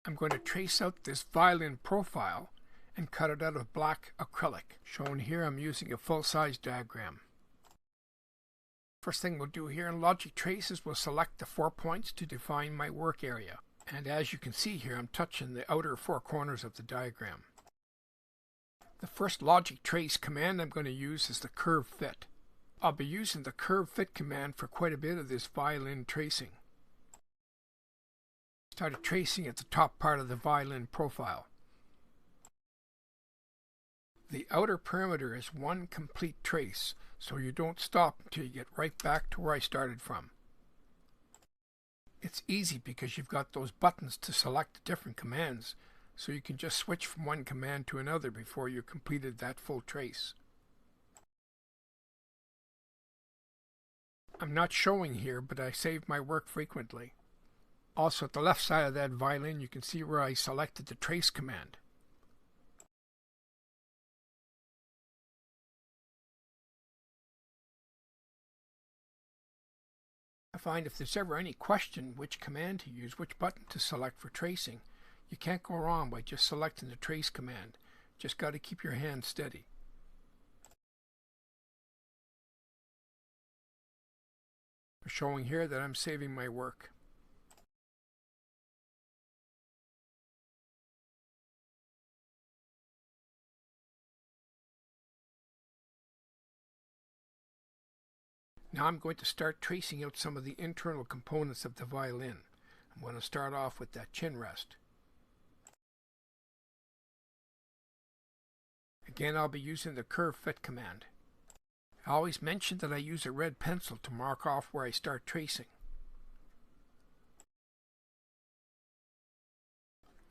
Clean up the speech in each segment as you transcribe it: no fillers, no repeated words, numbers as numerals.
I'm going to trace out this violin profile and cut it out of black acrylic. Shown here, I'm using a full-size diagram. First thing we'll do here in Logic Trace is we'll select the 4 points to define my work area. And as you can see here, I'm touching the outer 4 corners of the diagram. The first Logic Trace command I'm going to use is the curve fit. I'll be using the curve fit command for quite a bit of this violin tracing. Started tracing at the top part of the violin profile. The outer perimeter is one complete trace, so you don't stop until you get right back to where I started from. It's easy because you've got those buttons to select the different commands, so you can just switch from one command to another before you completed that full trace. I'm not showing here, but I save my work frequently. Also at the left side of that violin, you can see where I selected the trace command. I find if there's ever any question which command to use, which button to select for tracing, you can't go wrong by just selecting the trace command. Just got to keep your hand steady. I'm showing here that I'm saving my work. Now I'm going to start tracing out some of the internal components of the violin. I'm going to start off with that chin rest. Again, I'll be using the curve fit command. I always mention that I use a red pencil to mark off where I start tracing.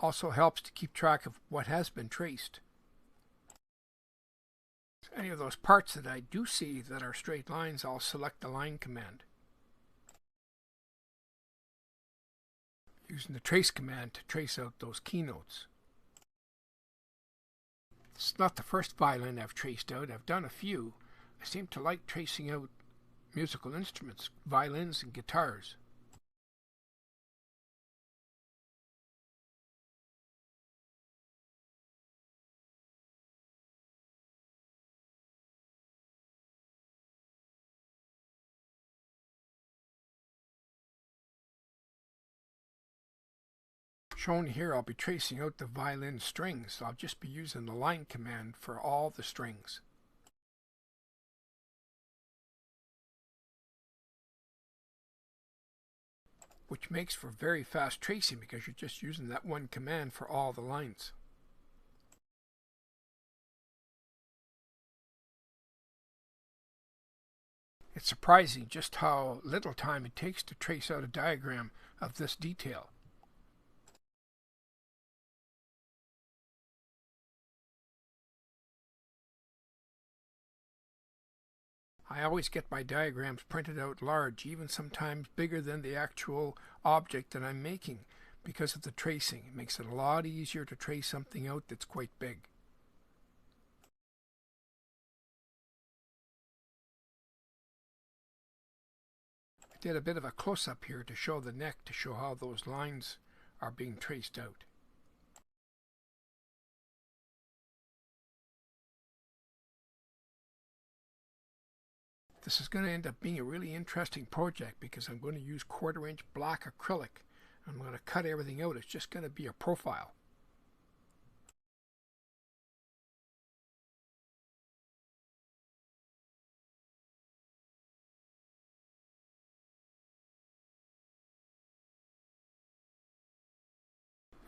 Also helps to keep track of what has been traced. Any of those parts that I do see that are straight lines, I'll select the line command. Using the trace command to trace out those keynotes. This is not the first violin I've traced out. I've done a few. I seem to like tracing out musical instruments, violins and guitars. Shown here, I'll be tracing out the violin strings. I'll just be using the line command for all the strings. Which makes for very fast tracing because you're just using that one command for all the lines. It's surprising just how little time it takes to trace out a diagram of this detail. I always get my diagrams printed out large, even sometimes bigger than the actual object that I'm making, because of the tracing. It makes it a lot easier to trace something out that's quite big. I did a bit of a close-up here to show the neck, to show how those lines are being traced out. This is going to end up being a really interesting project because I'm going to use 1/4" black acrylic. I'm going to cut everything out. It's just going to be a profile.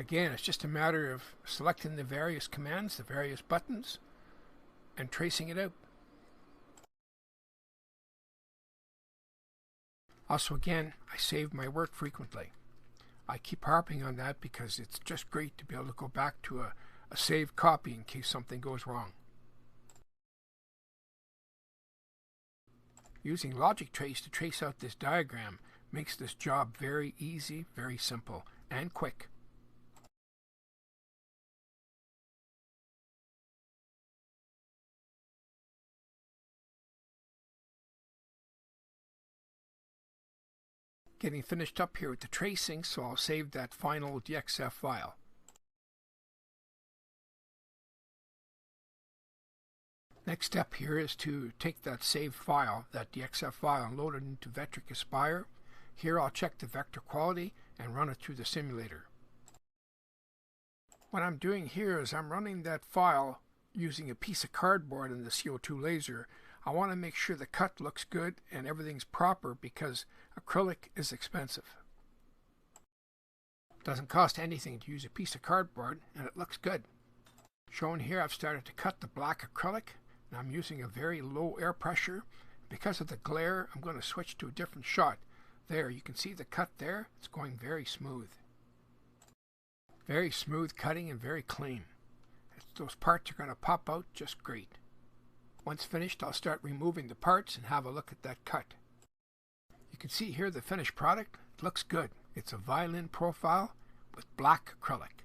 Again, it's just a matter of selecting the various commands, the various buttons, and tracing it out. Also, again, I save my work frequently. I keep harping on that because it's just great to be able to go back to a saved copy in case something goes wrong. Using Logic Trace to trace out this diagram makes this job very easy, very simple, and quick. Getting finished up here with the tracing, so I'll save that final DXF file. Next step here is to take that saved file, that DXF file, and load it into Vectric Aspire. Here I'll check the vector quality and run it through the simulator. What I'm doing here is I'm running that file using a piece of cardboard and the CO2 laser. I want to make sure the cut looks good and everything's proper because acrylic is expensive. It doesn't cost anything to use a piece of cardboard and it looks good. Shown here, I've started to cut the black acrylic and I'm using a very low air pressure. Because of the glare, I'm going to switch to a different shot. There, you can see the cut there. It's going very smooth. Very smooth cutting and very clean. Those parts are going to pop out just great. Once finished, I'll start removing the parts and have a look at that cut. You can see here the finished product. It looks good. It's a violin profile with black acrylic.